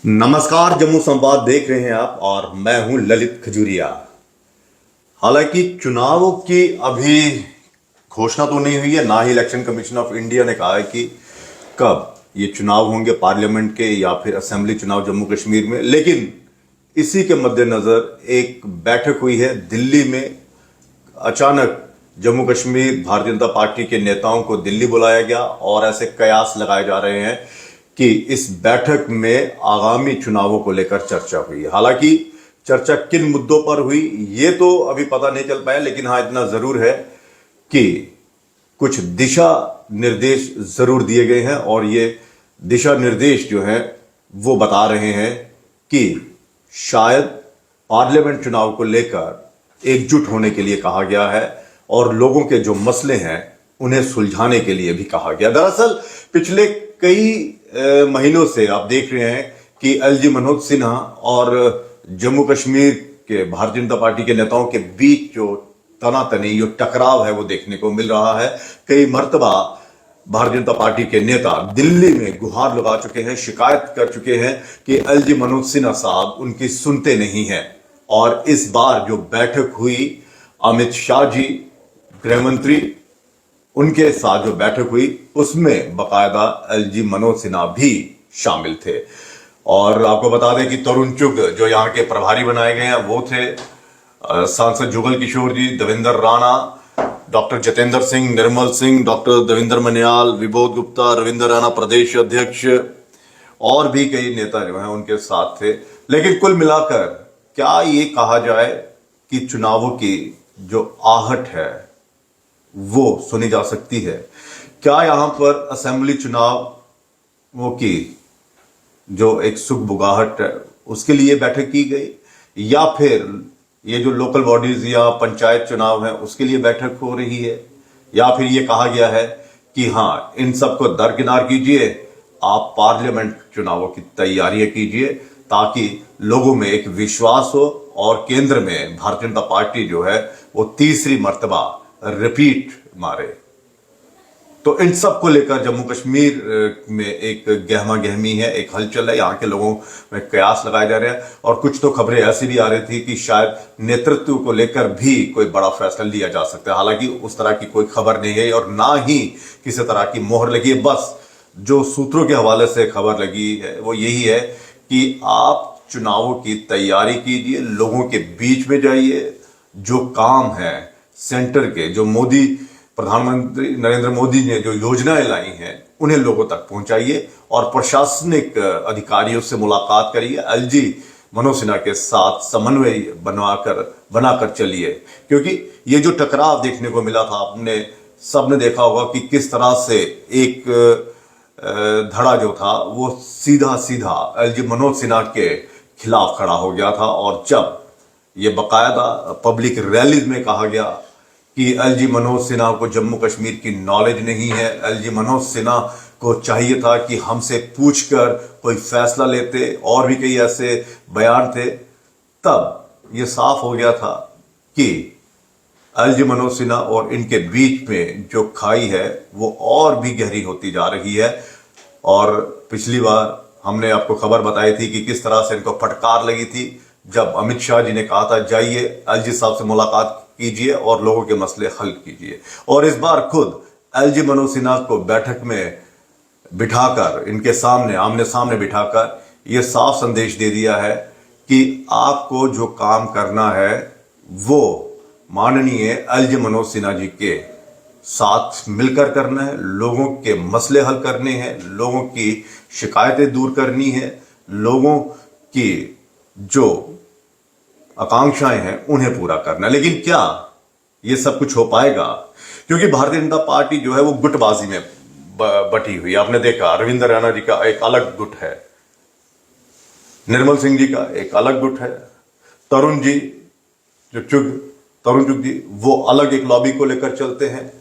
नमस्कार, जम्मू संवाद देख रहे हैं आप और मैं हूं ललित खजूरिया। हालांकि चुनावों की अभी घोषणा तो नहीं हुई है, ना ही इलेक्शन कमीशन ऑफ इंडिया ने कहा है कि कब ये चुनाव होंगे पार्लियामेंट के या फिर असेंबली चुनाव जम्मू कश्मीर में। लेकिन इसी के मद्देनजर एक बैठक हुई है दिल्ली में। अचानक जम्मू कश्मीर भारतीय जनता पार्टी के नेताओं को दिल्ली बुलाया गया और ऐसे कयास लगाए जा रहे हैं कि इस बैठक में आगामी चुनावों को लेकर चर्चा हुई। हालांकि चर्चा किन मुद्दों पर हुई ये तो अभी पता नहीं चल पाया, लेकिन हाँ इतना जरूर है कि कुछ दिशा निर्देश जरूर दिए गए हैं और ये दिशा निर्देश जो हैं वो बता रहे हैं कि शायद पार्लियामेंट चुनाव को लेकर एकजुट होने के लिए कहा गया है और लोगों के जो मसले हैं उन्हें सुलझाने के लिए भी कहा गया। दरअसल पिछले कई महीनों से आप देख रहे हैं कि एलजी मनोज सिन्हा और जम्मू कश्मीर के भारतीय जनता पार्टी के नेताओं के बीच जो तनातनी जो टकराव है वो देखने को मिल रहा है। कई मर्तबा भारतीय जनता पार्टी के नेता दिल्ली में गुहार लगा चुके हैं, शिकायत कर चुके हैं कि एलजी मनोज सिन्हा साहब उनकी सुनते नहीं हैं। और इस बार जो बैठक हुई अमित शाह जी गृह मंत्री उनके साथ जो बैठक हुई उसमें बकायदा एलजी मनोज सिन्हा भी शामिल थे। और आपको बता दें कि तरुण चुग जो यहाँ के प्रभारी बनाए गए हैं वो थे, सांसद जुगल किशोर जी, देवेंद्र राणा, डॉक्टर जितेंद्र सिंह, निर्मल सिंह, डॉक्टर देवेंद्र मनियाल, विबोध गुप्ता, रविंद्र राणा प्रदेश अध्यक्ष और भी कई नेता जो हैं उनके साथ थे। लेकिन कुल मिलाकर क्या ये कहा जाए कि चुनावों की जो आहट है वो सुनी जा सकती है? क्या यहां पर असेंबली चुनाव की जो एक सुगबुगाहट है उसके लिए बैठक की गई, या फिर ये जो लोकल बॉडीज या पंचायत चुनाव है उसके लिए बैठक हो रही है, या फिर ये कहा गया है कि हां इन सबको दरकिनार कीजिए, आप पार्लियामेंट चुनावों की तैयारियां कीजिए ताकि लोगों में एक विश्वास हो और केंद्र में भारतीय जनता पार्टी जो है वो तीसरी मर्तबा रिपीट मारे। तो इन सब को लेकर जम्मू कश्मीर में एक गहमा गहमी है, एक हलचल है, यहाँ के लोगों में कयास लगाए जा रहे हैं। और कुछ तो खबरें ऐसी भी आ रही थी कि शायद नेतृत्व को लेकर भी कोई बड़ा फैसला लिया जा सकता है। हालांकि उस तरह की कोई खबर नहीं है और ना ही किसी तरह की मोहर लगी है। बस जो सूत्रों के हवाले से खबर लगी है वो यही है कि आप चुनावों की तैयारी कीजिए, लोगों के बीच में जाइए, जो काम है सेंटर के, जो मोदी प्रधानमंत्री नरेंद्र मोदी ने जो योजनाएं लाई हैं उन्हें लोगों तक पहुंचाइए और प्रशासनिक अधिकारियों से मुलाकात करिए। एलजी मनोज सिन्हा के साथ समन्वय बनाकर चलिए, क्योंकि ये जो टकराव देखने को मिला था आपने सबने देखा होगा कि किस तरह से एक धड़ा जो था वो सीधा सीधा एलजी मनोज सिन्हा के खिलाफ खड़ा हो गया था। और जब ये बकायदा पब्लिक रैलीज में कहा गया कि एलजी मनोज सिन्हा को जम्मू कश्मीर की नॉलेज नहीं है, एलजी मनोज सिन्हा को चाहिए था कि हमसे पूछकर कोई फैसला लेते, और भी कई ऐसे बयान थे, तब ये साफ हो गया था कि एलजी मनोज सिन्हा और इनके बीच में जो खाई है वो और भी गहरी होती जा रही है। और पिछली बार हमने आपको खबर बताई थी कि किस तरह से इनको फटकार लगी थी जब अमित शाह जी ने कहा था जाइए एलजी साहब से मुलाकात कीजिए और लोगों के मसले हल कीजिए। और इस बार खुद एलजी मनोज सिन्हा को बैठक में बिठाकर, इनके सामने आमने सामने बिठाकर यह साफ संदेश दे दिया है कि आपको जो काम करना है वो माननीय एलजी मनोज सिन्हा जी के साथ मिलकर करना है, लोगों के मसले हल करने हैं, लोगों की शिकायतें दूर करनी है, लोगों की जो आकांक्षाएं हैं उन्हें पूरा करना। लेकिन क्या ये सब कुछ हो पाएगा? क्योंकि भारतीय जनता पार्टी जो है वो गुटबाजी में बटी हुई है। आपने देखा रविंद्र राणा जी का एक अलग गुट है, निर्मल सिंह जी का एक अलग गुट है, तरुण चुग जी वो अलग एक लॉबी को लेकर चलते हैं।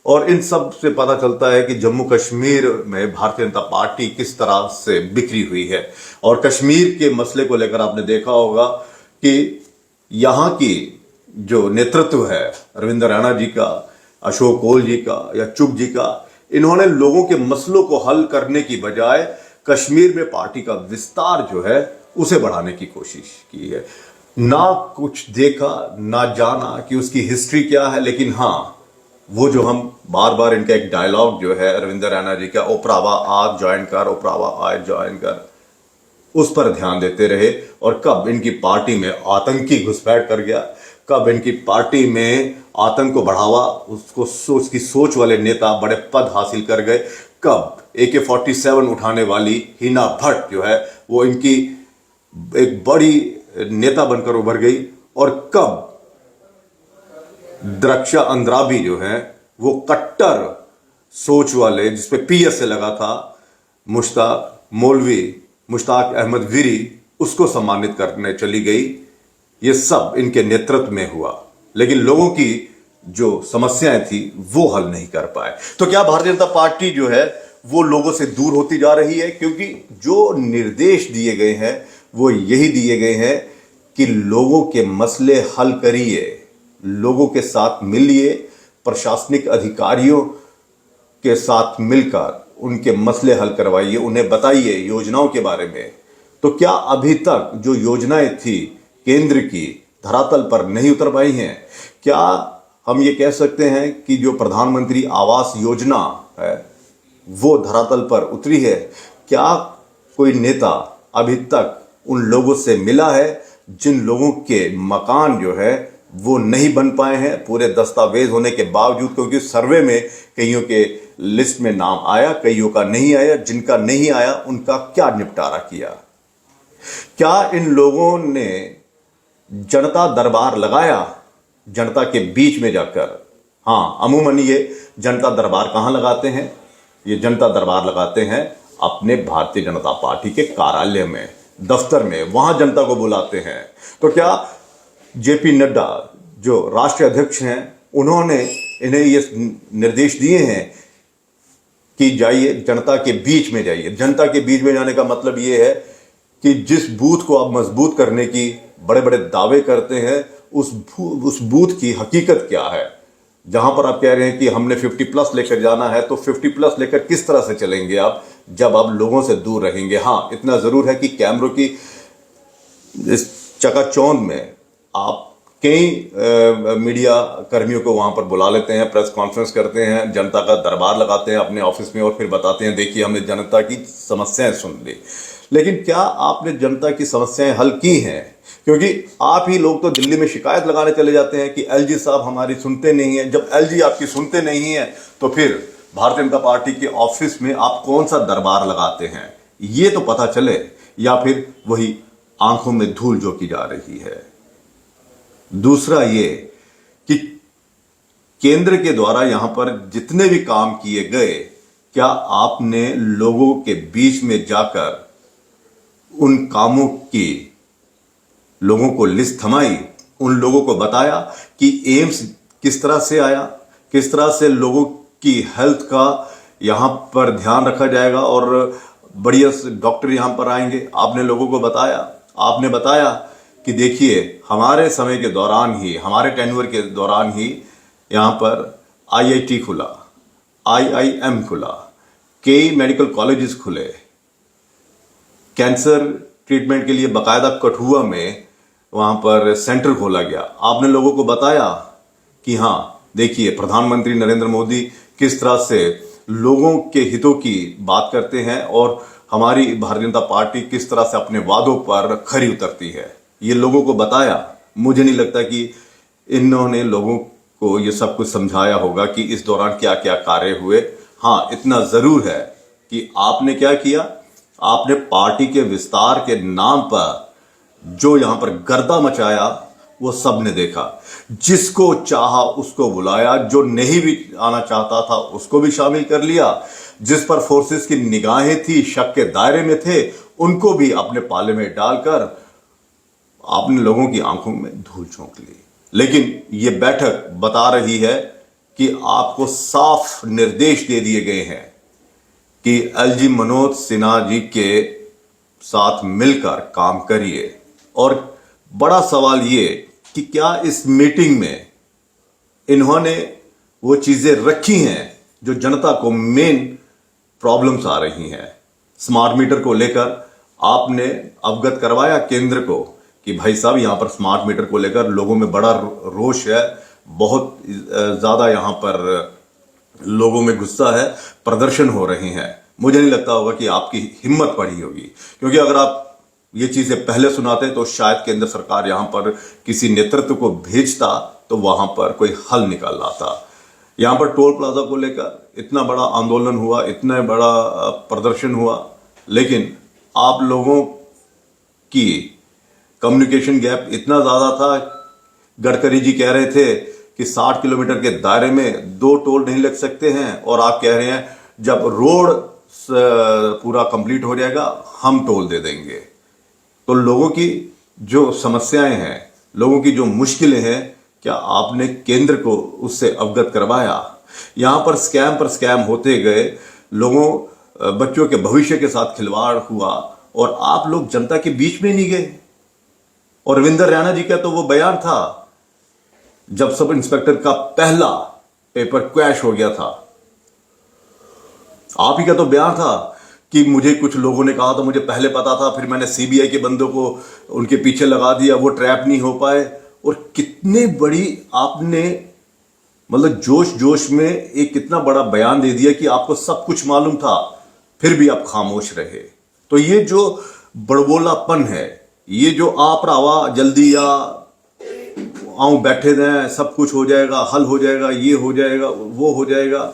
और इन सब से पता चलता है कि जम्मू कश्मीर में भारतीय जनता पार्टी किस तरह से बिखरी हुई है। और कश्मीर के मसले को लेकर आपने देखा होगा कि यहाँ की जो नेतृत्व है रविंद्र राणा जी का, अशोक कोल जी का या चुग जी का, इन्होंने लोगों के मसलों को हल करने की बजाय कश्मीर में पार्टी का विस्तार जो है उसे बढ़ाने की कोशिश की है। ना कुछ देखा ना जाना कि उसकी हिस्ट्री क्या है, लेकिन हाँ, वो जो हम बार बार इनका एक डायलॉग जो है अरविंद रैना जी का, ओपरावा आज ज्वाइन कर, ओपरावा आज ज्वाइन कर, उस पर ध्यान देते रहे। और कब इनकी पार्टी में आतंकी घुसपैठ कर गया, कब इनकी पार्टी में आतंक को बढ़ावा उसकी सोच वाले नेता बड़े पद हासिल कर गए, कब AK-47 उठाने वाली हिना भट्ट जो है वो इनकी एक बड़ी नेता बनकर उभर गई, और कब द्रक्षा अंद्राबी जो है वो कट्टर सोच वाले, जिसपे PSA लगा था, मुश्ताक अहमद वीरी, उसको सम्मानित करने चली गई। ये सब इनके नेतृत्व में हुआ, लेकिन लोगों की जो समस्याएं थी वो हल नहीं कर पाए। तो क्या भारतीय जनता पार्टी जो है वो लोगों से दूर होती जा रही है? क्योंकि जो निर्देश दिए गए हैं वो यही दिए गए हैं कि लोगों के मसले हल करिए, लोगों के साथ मिलिए, प्रशासनिक अधिकारियों के साथ मिलकर उनके मसले हल करवाइए, उन्हें बताइए योजनाओं के बारे में। तो क्या अभी तक जो योजनाएं थी केंद्र की धरातल पर नहीं उतर पाई हैं? क्या हम ये कह सकते हैं कि जो प्रधानमंत्री आवास योजना है वो धरातल पर उतरी है? क्या कोई नेता अभी तक उन लोगों से मिला है जिन लोगों के मकान जो है वो नहीं बन पाए हैं पूरे दस्तावेज होने के बावजूद? क्योंकि सर्वे में कईयों के लिस्ट में नाम आया, कईयों का नहीं आया। जिनका नहीं आया उनका क्या निपटारा किया? क्या इन लोगों ने जनता दरबार लगाया जनता के बीच में जाकर? हाँ, अमूमन ये जनता दरबार कहां लगाते हैं? ये जनता दरबार लगाते हैं अपने भारतीय जनता पार्टी के कार्यालय में, दफ्तर में, वहां जनता को बुलाते हैं। तो क्या JP नड्डा जो राष्ट्रीय अध्यक्ष हैं उन्होंने इन्हें ये निर्देश दिए हैं कि जाइए जनता के बीच में जाइए? जनता के बीच में जाने का मतलब ये है कि जिस बूथ को आप मजबूत करने की बड़े बड़े दावे करते हैं उस बूथ की हकीकत क्या है? जहां पर आप कह रहे हैं कि हमने 50+ लेकर जाना है, तो 50+ लेकर किस तरह से चलेंगे आप जब आप लोगों से दूर रहेंगे? हाँ, इतना जरूर है कि कैमरों की इस चकाचौंध में आप कई मीडिया कर्मियों को वहां पर बुला लेते हैं, प्रेस कॉन्फ्रेंस करते हैं, जनता का दरबार लगाते हैं अपने ऑफिस में और फिर बताते हैं देखिए हमने जनता की समस्याएं सुन ली। लेकिन क्या आपने जनता की समस्याएं हल की हैं? क्योंकि आप ही लोग तो दिल्ली में शिकायत लगाने चले जाते हैं कि LG साहब हमारी सुनते नहीं है। जब LG आपकी सुनते नहीं है तो फिर भारतीय जनता पार्टी के ऑफिस में आप कौन सा दरबार लगाते हैं, ये तो पता चले। या फिर वही आंखों में धूल जो की जा रही है। दूसरा ये कि केंद्र के द्वारा यहां पर जितने भी काम किए गए, क्या आपने लोगों के बीच में जाकर उन कामों की लोगों को लिस्ट थमाई, उन लोगों को बताया कि एम्स किस तरह से आया, किस तरह से लोगों की हेल्थ का यहां पर ध्यान रखा जाएगा और बढ़िया डॉक्टर यहां पर आएंगे? आपने लोगों को बताया, आपने बताया कि देखिए हमारे समय के दौरान ही, हमारे टेन्योर के दौरान ही यहां पर IIT खुला, IIM खुला, कई मेडिकल कॉलेजेस खुले, कैंसर ट्रीटमेंट के लिए बकायदा कठुआ में वहां पर सेंटर खोला गया। आपने लोगों को बताया कि हाँ देखिए प्रधानमंत्री नरेंद्र मोदी किस तरह से लोगों के हितों की बात करते हैं और हमारी भारतीय जनता पार्टी किस तरह से अपने वादों पर खरी उतरती है, ये लोगों को बताया। मुझे नहीं लगता कि इन्होंने लोगों को ये सब कुछ समझाया होगा कि इस दौरान क्या क्या कार्य हुए। हाँ, इतना जरूर है कि आपने क्या किया, आपने पार्टी के विस्तार के नाम पर जो यहां पर गर्दा मचाया वो सबने देखा। जिसको चाहा उसको बुलाया, जो नहीं भी आना चाहता था उसको भी शामिल कर लिया, जिस पर फोर्सेस की निगाहें थी, शक के दायरे में थे, उनको भी अपने पाले में डालकर आपने लोगों की आंखों में धूल झोंक ली। लेकिन ये बैठक बता रही है कि आपको साफ निर्देश दे दिए गए हैं कि LG मनोज सिन्हा जी के साथ मिलकर काम करिए। और बड़ा सवाल ये कि क्या इस मीटिंग में इन्होंने वो चीजें रखी हैं जो जनता को मेन प्रॉब्लम्स आ रही हैं? स्मार्ट मीटर को लेकर आपने अवगत करवाया केंद्र को कि भाई साहब यहाँ पर स्मार्ट मीटर को लेकर लोगों में बड़ा रोष है, बहुत ज्यादा यहाँ पर लोगों में गुस्सा है, प्रदर्शन हो रहे हैं। मुझे नहीं लगता होगा कि आपकी हिम्मत पड़ी होगी, क्योंकि अगर आप ये चीजें पहले सुनाते तो शायद केंद्र सरकार यहाँ पर किसी नेतृत्व को भेजता तो वहां पर कोई हल निकाल लाता। यहाँ पर टोल प्लाजा को लेकर इतना बड़ा आंदोलन हुआ, इतना बड़ा प्रदर्शन हुआ, लेकिन आप लोगों की कम्युनिकेशन गैप इतना ज्यादा था। गडकरी जी कह रहे थे कि 60 किलोमीटर के दायरे में 2 टोल नहीं लग सकते हैं, और आप कह रहे हैं जब रोड पूरा कंप्लीट हो जाएगा हम टोल दे देंगे। तो लोगों की जो समस्याएं हैं, लोगों की जो मुश्किलें हैं, क्या आपने केंद्र को उससे अवगत करवाया? यहां पर स्कैम होते गए, बच्चों के भविष्य के साथ खिलवाड़ हुआ, और आप लोग जनता के बीच में नहीं गए। और रविंदर रैना जी का तो वो बयान था जब सब इंस्पेक्टर का पहला पेपर क्रैश हो गया था, आप ही का तो बयान था कि मुझे कुछ लोगों ने कहा था, मुझे पहले पता था, फिर मैंने सीबीआई के बंदों को उनके पीछे लगा दिया, वो ट्रैप नहीं हो पाए। और कितने बड़ी आपने मतलब जोश जोश में एक कितना बड़ा बयान दे दिया कि आपको सब कुछ मालूम था, फिर भी आप खामोश रहे। तो ये जो बड़बोलापन है, ये जो आप रावा जल्दी या आऊं बैठे दें, सब कुछ हो जाएगा, हल हो जाएगा, ये हो जाएगा, वो हो जाएगा,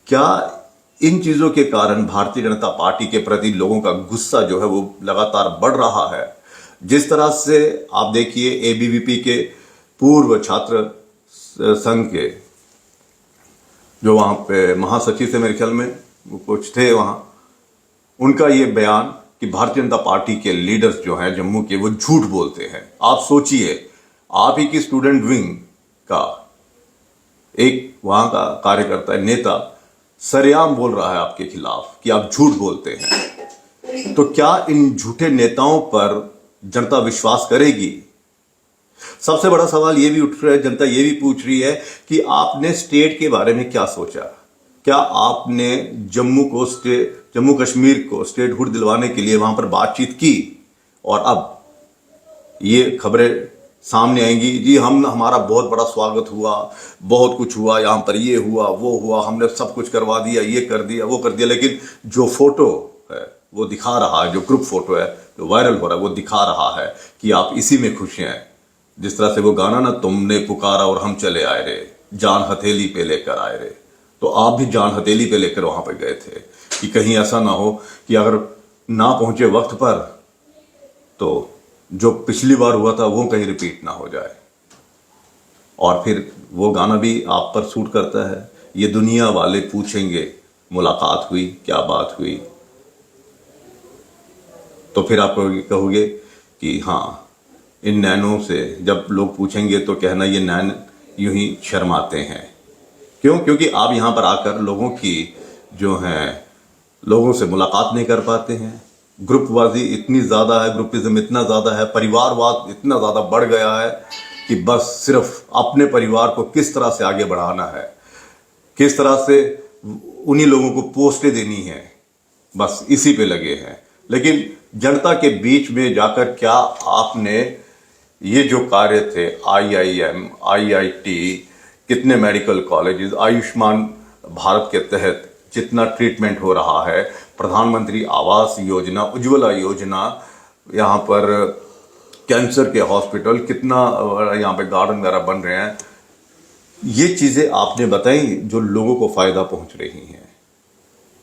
क्या इन चीजों के कारण भारतीय जनता पार्टी के प्रति लोगों का गुस्सा जो है वो लगातार बढ़ रहा है? जिस तरह से आप देखिए एबीवीपी के पूर्व छात्र संघ के जो वहां पे महासचिव थे, मेरे ख्याल में वो कुछ थे वहां, उनका ये बयान कि भारतीय जनता पार्टी के लीडर्स जो हैं जम्मू के, वो झूठ बोलते हैं। आप सोचिए, आप ही की स्टूडेंट विंग का एक वहां का कार्यकर्ता नेता सरेआम बोल रहा है आपके खिलाफ कि आप झूठ बोलते हैं। तो क्या इन झूठे नेताओं पर जनता विश्वास करेगी? सबसे बड़ा सवाल ये भी उठ रहा है, जनता ये भी पूछ रही है कि आपने स्टेट के बारे में क्या सोचा? क्या आपने जम्मू कश्मीर को स्टेटहुड दिलवाने के लिए वहां पर बातचीत की? और अब ये खबरें सामने आएंगी, जी हमारा बहुत बड़ा स्वागत हुआ, बहुत कुछ हुआ, यहाँ पर ये हुआ, वो हुआ, हमने सब कुछ करवा दिया, ये कर दिया, वो कर दिया। लेकिन जो फोटो है वो दिखा रहा है, जो ग्रुप फोटो है जो वायरल हो रहा है, वो दिखा रहा है कि आप इसी में खुश हैं। जिस तरह से वो गाना ना, तुमने पुकारा और हम चले आए रे, जान हथेली पे लेकर आए रे, तो आप भी जान हथेली पे लेकर वहां पर गए थे कि कहीं ऐसा ना हो कि अगर ना पहुंचे वक्त पर तो जो पिछली बार हुआ था वो कहीं रिपीट ना हो जाए। और फिर वो गाना भी आप पर सूट करता है, ये दुनिया वाले पूछेंगे मुलाकात हुई, क्या बात हुई। तो फिर आप कहोगे कि हाँ, इन नैनों से जब लोग पूछेंगे तो कहना ये नैन यूं ही शर्माते हैं। क्यों? क्योंकि आप यहां पर आकर लोगों की जो है, लोगों से मुलाकात नहीं कर पाते हैं। ग्रुपबाजी इतनी ज़्यादा है, ग्रुपिज्म इतना ज़्यादा है, परिवारवाद इतना ज़्यादा बढ़ गया है कि बस सिर्फ अपने परिवार को किस तरह से आगे बढ़ाना है, किस तरह से उन्हीं लोगों को पोस्टें देनी है, बस इसी पे लगे हैं। लेकिन जनता के बीच में जाकर क्या आपने ये जो कार्य थे, IIM, IIT, कितने मेडिकल कॉलेजेस, आयुष्मान भारत के तहत जितना ट्रीटमेंट हो रहा है, प्रधानमंत्री आवास योजना, उज्ज्वला योजना, यहाँ पर कैंसर के हॉस्पिटल, कितना यहाँ पे गार्डन वगैरह बन रहे हैं, ये चीजें आपने बताई जो लोगों को फायदा पहुंच रही हैं।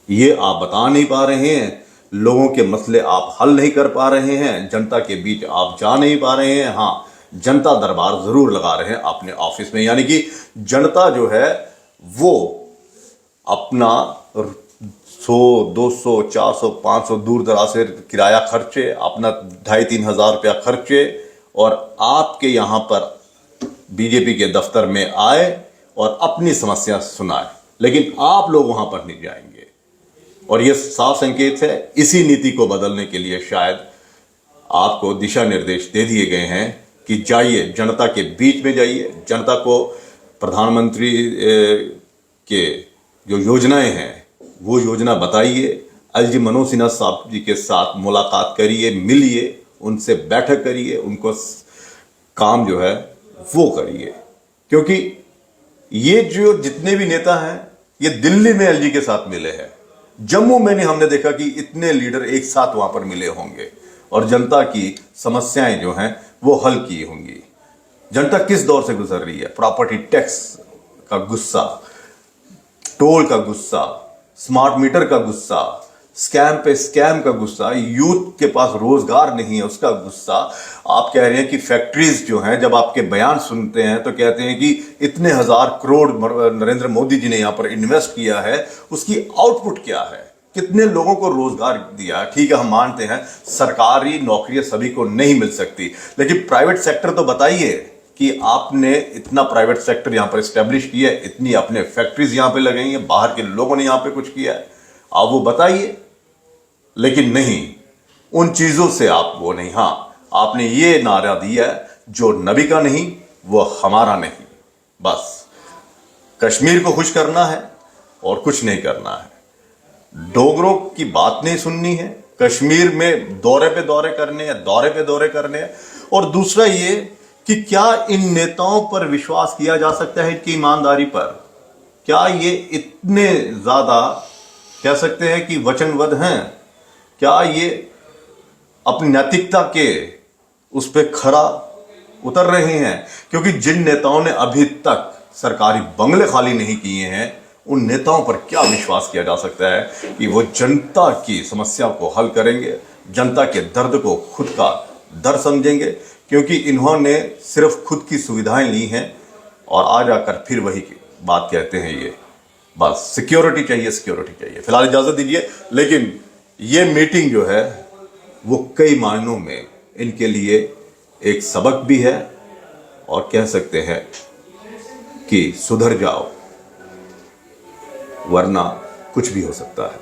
ये आप बता नहीं पा रहे हैं, लोगों के मसले आप हल नहीं कर पा रहे हैं, जनता के बीच आप जा नहीं पा रहे हैं। हाँ, जनता दरबार जरूर लगा रहे हैं अपने ऑफिस में, यानी कि जनता जो है वो अपना 100, 200, 400, 500 दूर दराज से किराया खर्चे, अपना 2,500-3 हज़ार रुपया खर्चे, और आपके यहाँ पर बीजेपी के दफ्तर में आए और अपनी समस्या सुनाए। लेकिन आप लोग वहां पर नहीं जाएंगे, और यह साफ संकेत है, इसी नीति को बदलने के लिए शायद आपको दिशा निर्देश दे दिए गए हैं कि जाइए, जनता के बीच में जाइए, जनता को प्रधानमंत्री के जो योजनाएं हैं वो योजना बताइए। एलजी मनोज सिन्हा साहब जी के साथ मुलाकात करिए, मिलिए, उनसे बैठक करिए, उनको काम जो है वो करिए। क्योंकि ये जो जितने भी नेता हैं ये दिल्ली में एलजी के साथ मिले हैं, जम्मू में नहीं हमने देखा कि इतने लीडर एक साथ वहां पर मिले होंगे और जनता की समस्याएं जो हैं वो हल की होंगी। जनता किस दौर से गुजर रही है? प्रॉपर्टी टैक्स का गुस्सा, टोल का गुस्सा, स्मार्ट मीटर का गुस्सा, स्कैम पे स्कैम का गुस्सा, यूथ के पास रोजगार नहीं है उसका गुस्सा। आप कह रहे हैं कि फैक्ट्रीज जो हैं, जब आपके बयान सुनते हैं तो कहते हैं कि इतने हजार करोड़ नरेंद्र मोदी जी ने यहां पर इन्वेस्ट किया है, उसकी आउटपुट क्या है, कितने लोगों को रोजगार दिया। ठीक है, हम मानते हैं सरकारी नौकरियां सभी को नहीं मिल सकती, लेकिन प्राइवेट सेक्टर तो बताइए कि आपने इतना प्राइवेट सेक्टर यहां पर स्टैब्लिश किया है, इतनी अपने फैक्ट्रीज यहां पे लगाई हैं, बाहर के लोगों ने यहां पे कुछ किया है, आप वो बताइए। लेकिन नहीं, उन चीजों से आप वो नहीं। हां, आपने ये नारा दिया जो नबी का नहीं वो हमारा नहीं, बस कश्मीर को खुश करना है और कुछ नहीं करना है। डोगरों की बात नहीं सुननी है, कश्मीर में दौरे पे दौरे करने हैं, दौरे पे दौरे करने हैं। और दूसरा ये कि क्या इन नेताओं पर विश्वास किया जा सकता है, इनकी ईमानदारी पर? क्या ये इतने ज्यादा कह सकते हैं कि वचनबद्ध हैं? क्या ये अपनी नैतिकता के उस पर खरा उतर रहे हैं? क्योंकि जिन नेताओं ने अभी तक सरकारी बंगले खाली नहीं किए हैं, उन नेताओं पर क्या विश्वास किया जा सकता है कि वो जनता की समस्या को हल करेंगे, जनता के दर्द को खुद का दर्द समझेंगे? क्योंकि इन्होंने सिर्फ खुद की सुविधाएं ली हैं और आ जाकर फिर वही बात कहते हैं, ये बस सिक्योरिटी चाहिए, सिक्योरिटी चाहिए। फिलहाल इजाजत दीजिए, लेकिन ये मीटिंग जो है वो कई मायनों में इनके लिए एक सबक भी है और कह सकते हैं कि सुधर जाओ वरना कुछ भी हो सकता है।